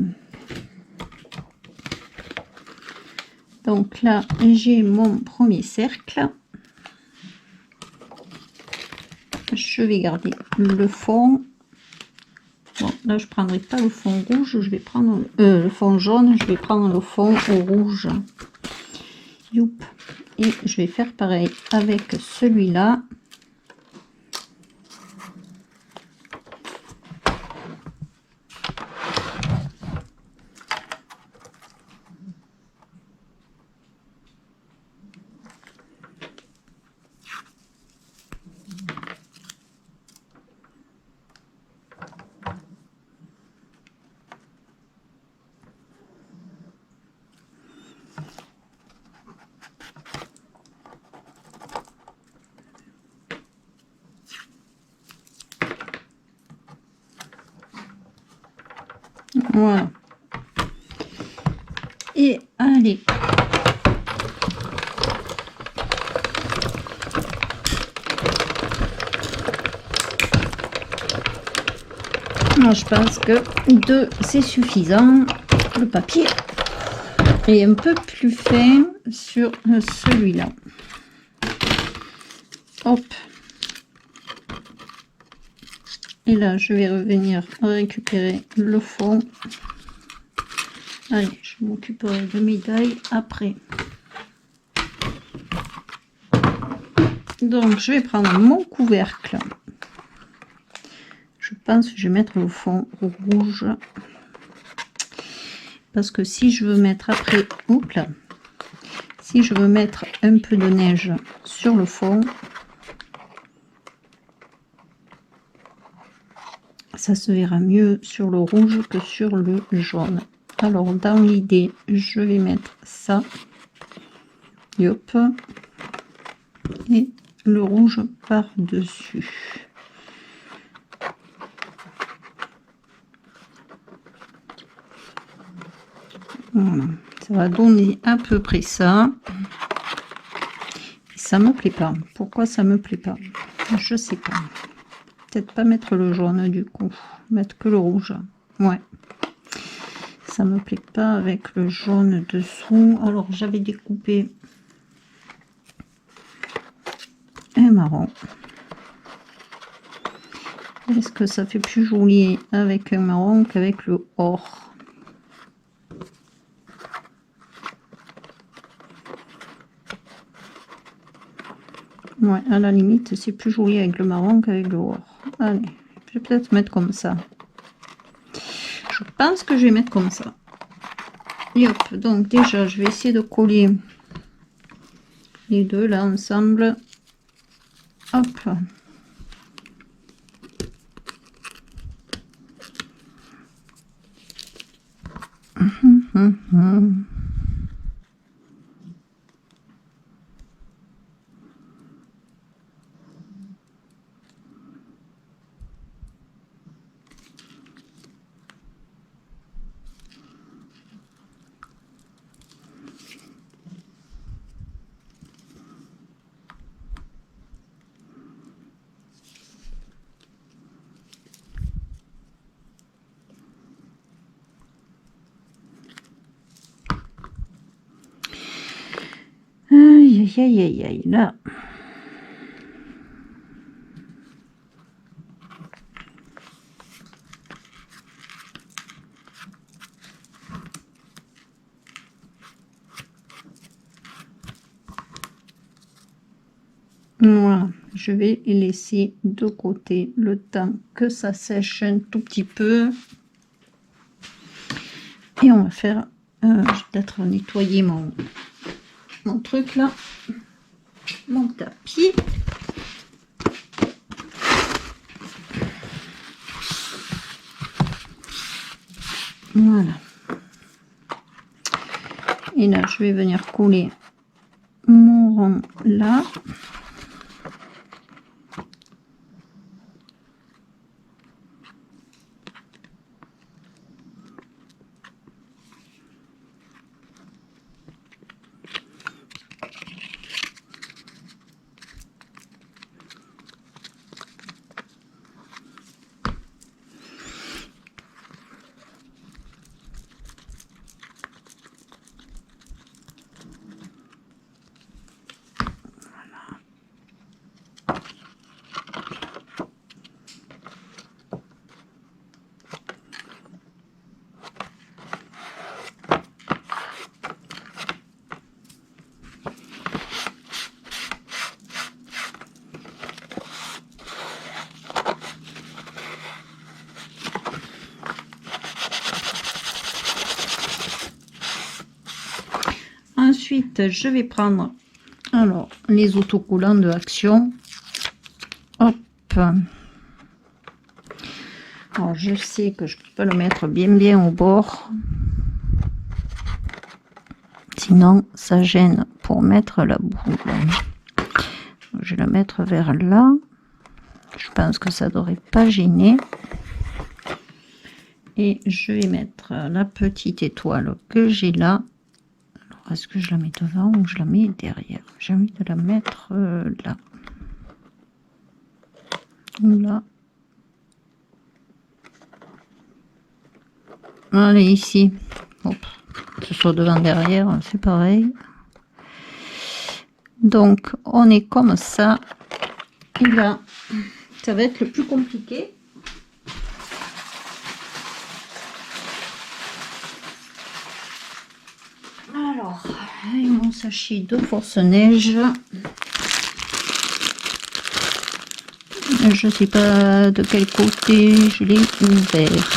Donc là j'ai mon premier cercle. Je vais garder le fond. Bon, là je prendrai pas le fond rouge, je vais prendre le fond jaune, je vais prendre le fond rouge. Youp. Et je vais faire pareil avec celui-là. Voilà. Et allez. Moi, je pense que 2, c'est suffisant. Le papier est un peu plus fin sur celui-là. Hop. Et là, je vais revenir récupérer le fond. Allez, je m'occuperai de mes tailles après. Donc, je vais prendre mon couvercle. Je pense que je vais mettre le fond rouge. Parce que si je veux mettre après, oups là, si je veux mettre un peu de neige sur le fond, ça se verra mieux sur le rouge que sur le jaune. Alors dans l'idée, je vais mettre ça, hop, et le rouge par dessus. Voilà, ça va donner à peu près ça. Ça me plaît pas. Pourquoi ça me plaît pas? Je sais pas. Peut-être pas mettre le jaune du coup, mettre que le rouge. Ouais. Ça me plaît pas avec le jaune dessous. Alors j'avais découpé un marron. Est-ce que ça fait plus joli avec un marron qu'avec le or? Ouais, à la limite, c'est plus joli avec le marron qu'avec le or. Allez, je vais peut-être mettre comme ça. Je pense que je vais mettre comme ça. Et hop, donc déjà, je vais essayer de coller les deux là ensemble. Hop. Aïe, aïe, aïe, aïe, là. Voilà, je vais les laisser de côté le temps que ça sèche un tout petit peu. Et on va faire, je vais peut-être nettoyer mon truc là, mon tapis. Voilà. Et là, je vais venir coller mon rond là. Ensuite, je vais prendre alors les autocollants de Action. Hop. Alors, je sais que je peux le mettre bien au bord. Sinon, ça gêne pour mettre la boule. Je vais la mettre vers là. Je pense que ça devrait pas gêner. Et je vais mettre la petite étoile que j'ai là. Alors, est-ce que je la mets devant ou je la mets derrière? J'ai envie de la mettre là. Ou là. Allez, ici. Hop. Que ce soit devant, derrière, c'est pareil. Donc, on est comme ça. Et là, ça va être le plus compliqué. Alors, mon sachet de force-neige. Je sais pas de quel côté je l'ai ouvert.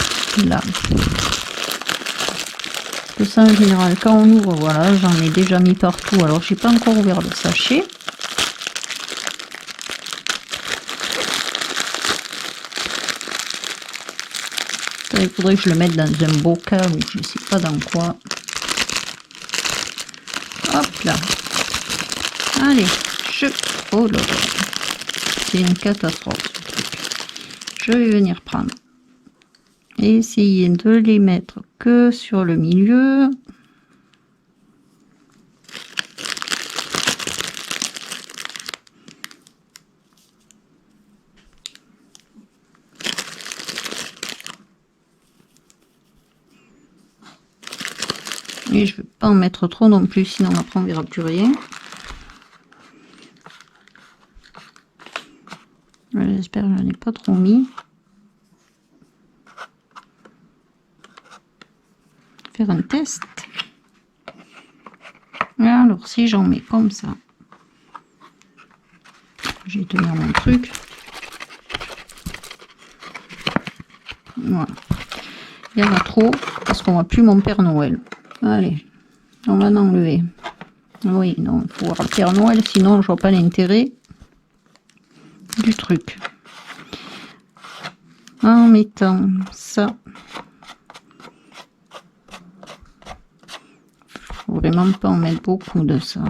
Là. Que ça, en général, quand on ouvre, voilà, j'en ai déjà mis partout. Alors, j'ai pas encore ouvert le sachet. Il faudrait que je le mette dans un bocal ou je sais pas dans quoi. Hop là. Allez, oh là là. C'est une catastrophe. Je vais venir prendre. Et essayer de les mettre que sur le milieu. Et je ne vais pas en mettre trop non plus, sinon après on verra plus rien. J'espère que je n'en ai pas trop mis. Faire un test. Alors si j'en mets comme ça, je vais tenir mon truc. Voilà. Il y en a trop parce qu'on voit plus mon Père Noël. Allez, on va l'enlever. Oui, non, il faut voir le Père Noël, sinon je vois pas l'intérêt du truc. En mettant ça, faut vraiment pas en mettre beaucoup de ça.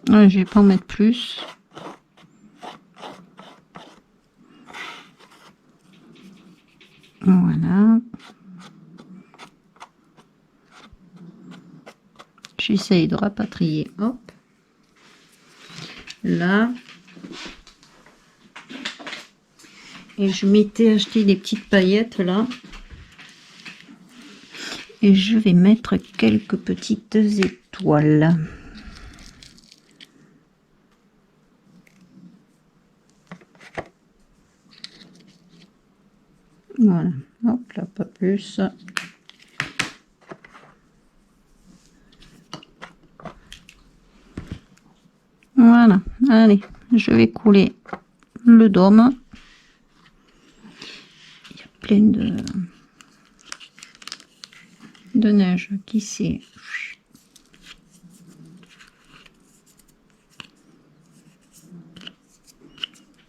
Je vais pas en mettre plus. Voilà. J'essaye de rapatrier. Hop. Là. Et je m'étais acheté des petites paillettes là. Et je vais mettre quelques petites étoiles. Voilà. Hop là, pas plus. Voilà. Allez, je vais couler le dôme. Il y a plein de neige qui s'est...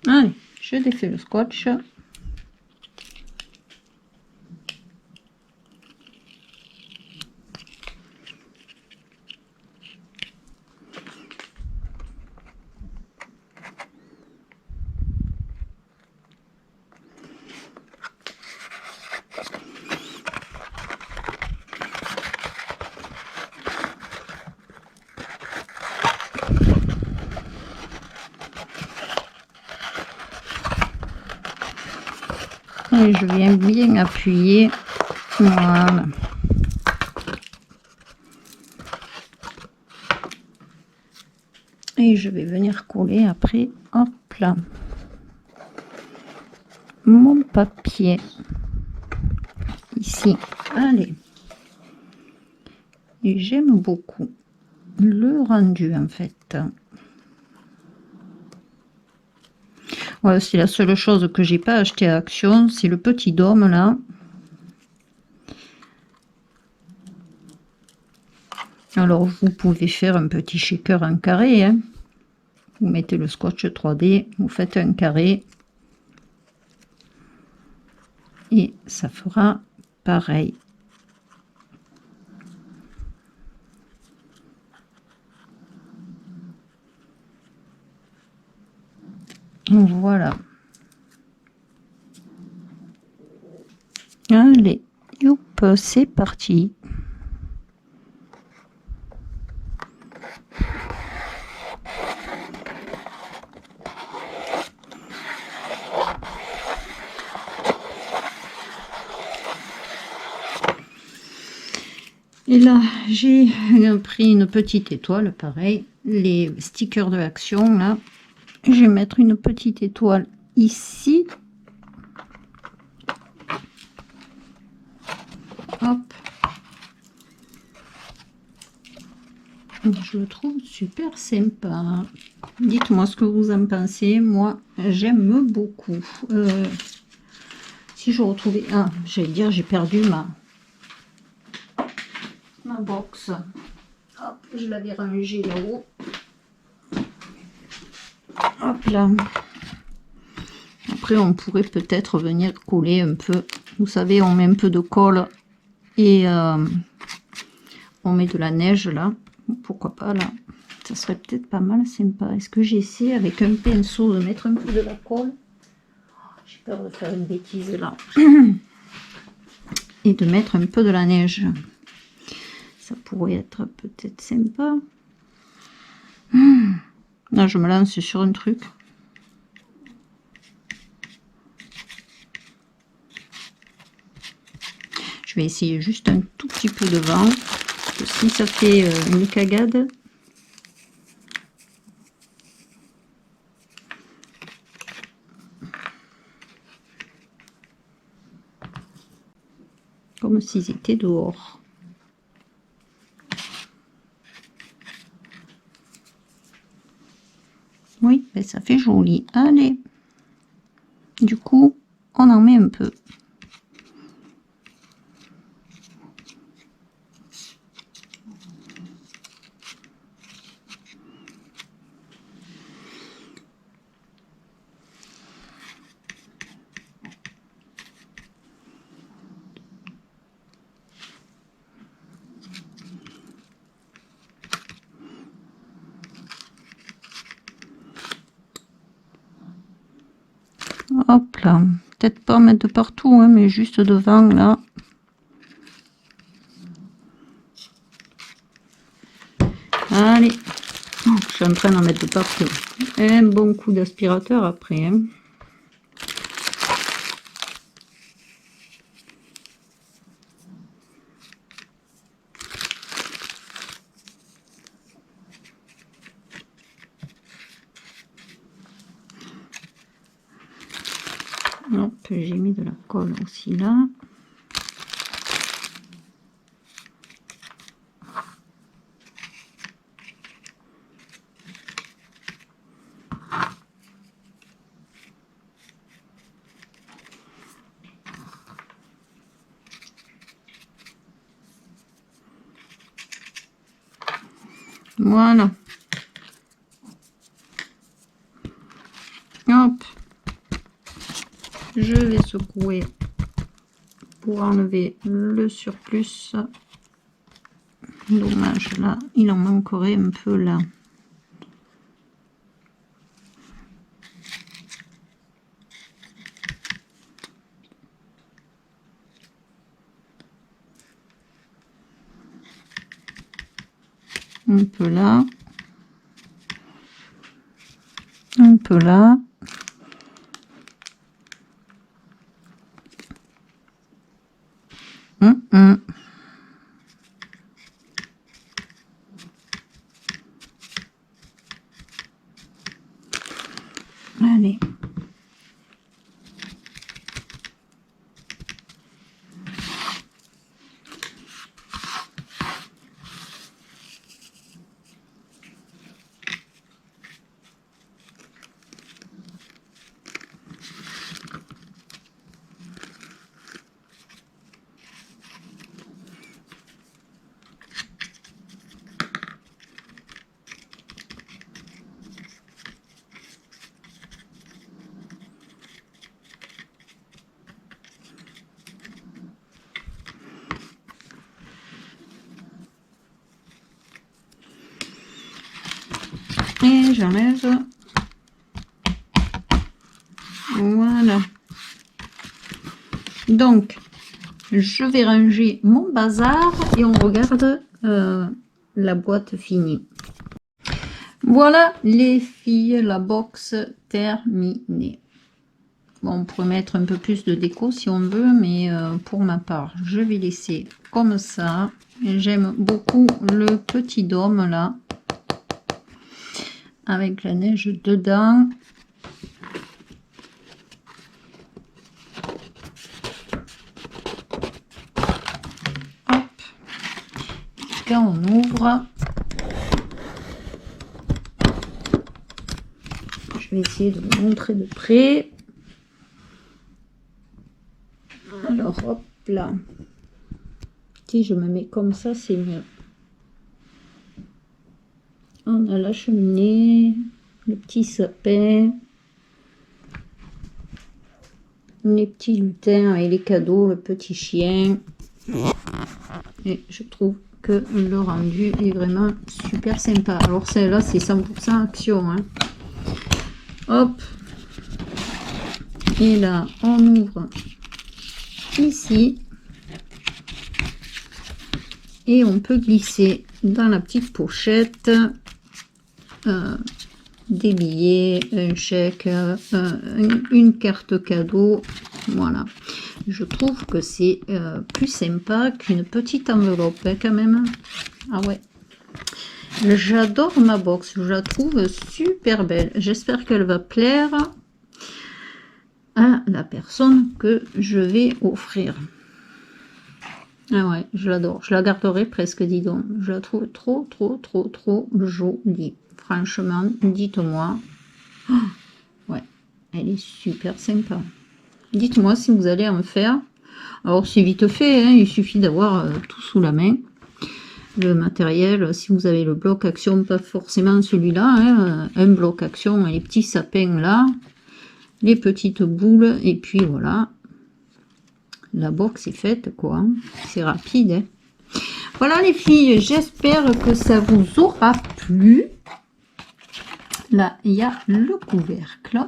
Allez, je défais le scotch. Et je viens bien appuyer. Voilà. Et je vais venir coller après. Hop là. Mon papier. Ici. Allez. Et j'aime beaucoup le rendu en fait. Voilà, c'est la seule chose que j'ai pas acheté à Action, c'est le petit dôme là. Alors vous pouvez faire un petit shaker en carré, hein. Vous mettez le scotch 3D, vous faites un carré et ça fera pareil. Voilà. Allez, youp, c'est parti. Et là, j'ai pris une petite étoile, pareil, les stickers de l'action, là. Je vais mettre une petite étoile ici. Hop. Je le trouve super sympa. Dites-moi ce que vous en pensez. Moi, j'aime beaucoup. Si je retrouvais... Ah, j'allais dire, j'ai perdu ma box. Hop, je l'avais rangée là-haut. Hop là. Après, on pourrait peut-être venir coller un peu. Vous savez, on met un peu de colle et on met de la neige là. Pourquoi pas là? Ça serait peut-être pas mal sympa. Est-ce que j'essaie avec un pinceau de mettre un peu de la colle? J'ai peur de faire une bêtise là. Et de mettre un peu de la neige. Ça pourrait être peut-être sympa. Là, je me lance sur un truc. Je vais essayer juste un tout petit peu de vent. Parce que si ça fait une cagade, comme s'ils étaient dehors. Oui, ben ça fait joli. Allez. Du coup, on en met un peu. Hop là, peut-être pas mettre de partout, hein, mais juste devant là. Allez, oh, je suis en train d'en mettre de partout. Un bon coup d'aspirateur après. Hein. Hop, j'ai mis de la colle aussi là. Voilà. Hop. Je vais secouer pour enlever le surplus. Dommage, là, il en manquerait un peu là. Un peu là. Un peu là. Allez. Et j'enlève. Voilà. Donc, je vais ranger mon bazar et on regarde la boîte finie. Voilà les filles, la box terminée. Bon, on pourrait mettre un peu plus de déco si on veut, mais pour ma part, je vais laisser comme ça. J'aime beaucoup le petit dôme là, avec la neige dedans. Hop. Quand on ouvre, je vais essayer de vous montrer de près. Alors, hop là. Si je me mets comme ça, c'est mieux. On a la cheminée, le petit sapin, les petits lutins avec les cadeaux, le petit chien. Et je trouve que le rendu est vraiment super sympa. Alors celle-là, c'est 100% action. Hein. Hop. Et là, on ouvre ici. Et on peut glisser dans la petite pochette des billets, un chèque, une carte cadeau. Voilà. Je trouve que c'est plus sympa qu'une petite enveloppe hein, quand même. Ah ouais. J'adore ma box. Je la trouve super belle. J'espère qu'elle va plaire à la personne que je vais offrir. Ah ouais, je l'adore. Je la garderai presque, dis donc. Je la trouve trop jolie. Franchement, dites-moi. Oh, ouais, elle est super sympa. Dites-moi si vous allez en faire. Alors, c'est vite fait. Hein, il suffit d'avoir tout sous la main. Le matériel, si vous avez le bloc action, pas forcément celui-là. Hein, un bloc action, les petits sapins là. Les petites boules. Et puis, voilà. La box est faite, quoi. C'est rapide. Hein. Voilà, les filles. J'espère que ça vous aura plu. Là, il y a le couvercle.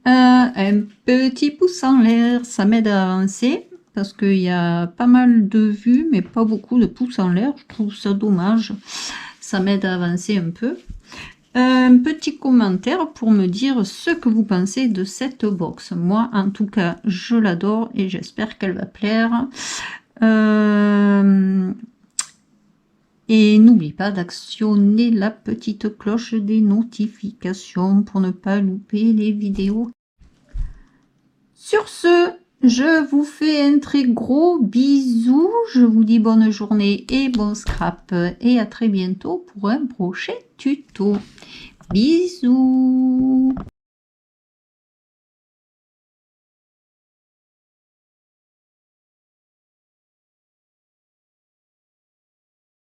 Un petit pouce en l'air. Ça m'aide à avancer. Parce qu'il y a pas mal de vues, mais pas beaucoup de pouces en l'air. Je trouve ça dommage. Ça m'aide à avancer un peu. Un petit commentaire pour me dire ce que vous pensez de cette box. Moi, en tout cas, je l'adore et j'espère qu'elle va plaire. Et n'oublie pas d'actionner la petite cloche des notifications pour ne pas louper les vidéos. Sur ce, je vous fais un très gros bisou. Je vous dis bonne journée et bon scrap. Et à très bientôt pour un prochain tuto. Bisous.